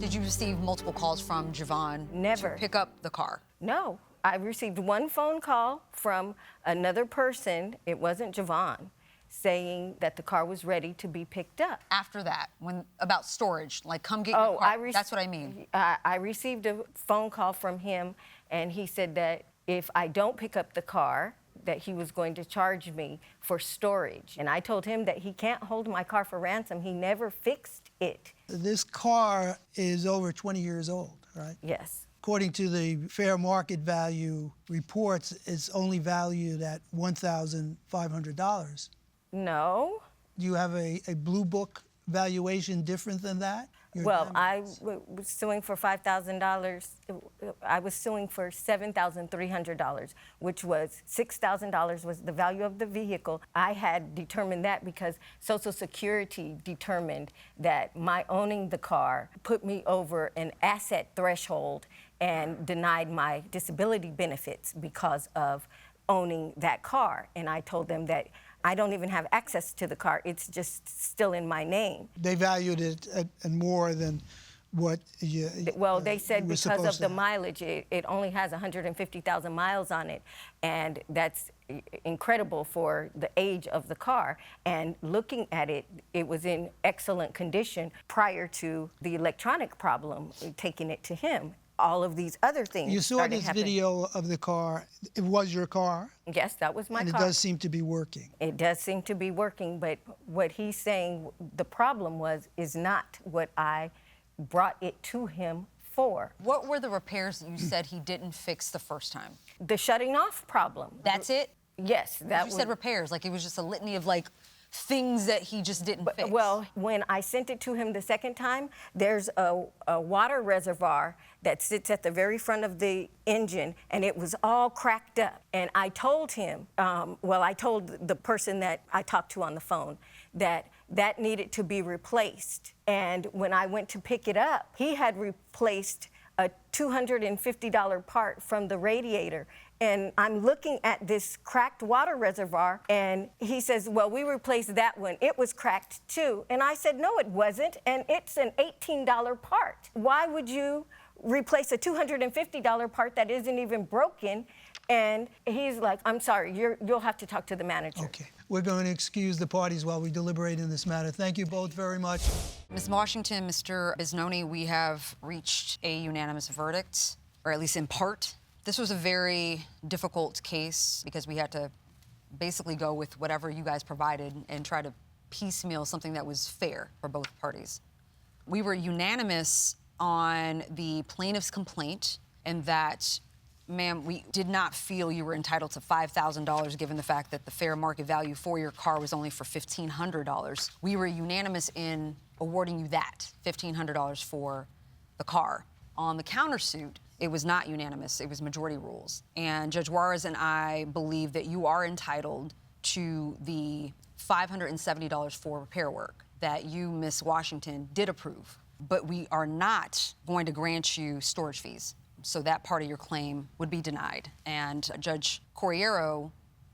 Did you receive multiple calls from Givan Never. to pick up the car? No. I received one phone call from another person, it wasn't Givan, saying that the car was ready to be picked up. After that, about storage, like come get your car. That's what I mean. I received a phone call from him, and he said that if I don't pick up the car, that he was going to charge me for storage. And I told him that he can't hold my car for ransom. He never fixed it. This car is over 20 years old, right? Yes. According to the fair market value reports, it's only valued at $1,500. No. Do you have a Blue Book valuation different than that? Well, I was suing for $5,000. I was suing for $7,300, which was $6,000 was the value of the vehicle. I had determined that because Social Security determined that my owning the car put me over an asset threshold and denied my disability benefits because of owning that car. And I told them that I don't even have access to the car. It's just still in my name. They valued it at more than what you Well, they said because of the mileage, it only has 150,000 miles on it, and that's incredible for the age of the car. And looking at it, it was in excellent condition prior to the electronic problem, taking it to him. All of these other things. You saw this video of the car. It was your car? Yes, that was my car. And it does seem to be working. It does seem to be working, but what he's saying the problem is not what I brought it to him for. What were the repairs that you said he didn't fix the first time? The shutting off problem. That's it? Yes. You said repairs, like it was just a litany of like things that he just didn't fix. Well, when I sent it to him the second time, there's a water reservoir that sits at the very front of the engine, and it was all cracked up. And I told him, I told the person that I talked to on the phone that needed to be replaced. And when I went to pick it up, he had replaced a $250 part from the radiator. And I'm looking at this cracked water reservoir, and he says, well, we replaced that one. It was cracked too. And I said, no, it wasn't, and it's an $18 part. Why would you replace a $250 part that isn't even broken? And he's like, I'm sorry, you'll have to talk to the manager. Okay. We're going to excuse the parties while we deliberate in this matter. Thank you both very much. Ms. Washington, Mr. Bisnoni, we have reached a unanimous verdict, or at least in part. This was a very difficult case because we had to basically go with whatever you guys provided and try to piecemeal something that was fair for both parties. We were unanimous on the plaintiff's complaint and that, ma'am, we did not feel you were entitled to $5,000 given the fact that the fair market value for your car was only for $1,500. We were unanimous in awarding you that, $1,500 for the car. On the countersuit, it was not unanimous. It was majority rules. And Judge Juarez and I believe that you are entitled to the $570 for repair work that you, Ms. Washington, did approve. But we are not going to grant you storage fees. So that part of your claim would be denied. And Judge Corriero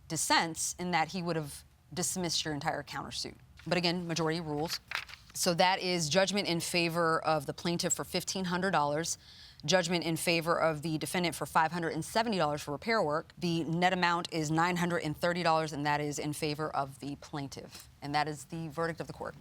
dissents in that he would have dismissed your entire countersuit. But again, majority rules. So that is judgment in favor of the plaintiff for $1,500, judgment in favor of the defendant for $570 for repair work. The net amount is $930, and that is in favor of the plaintiff. And that is the verdict of the court.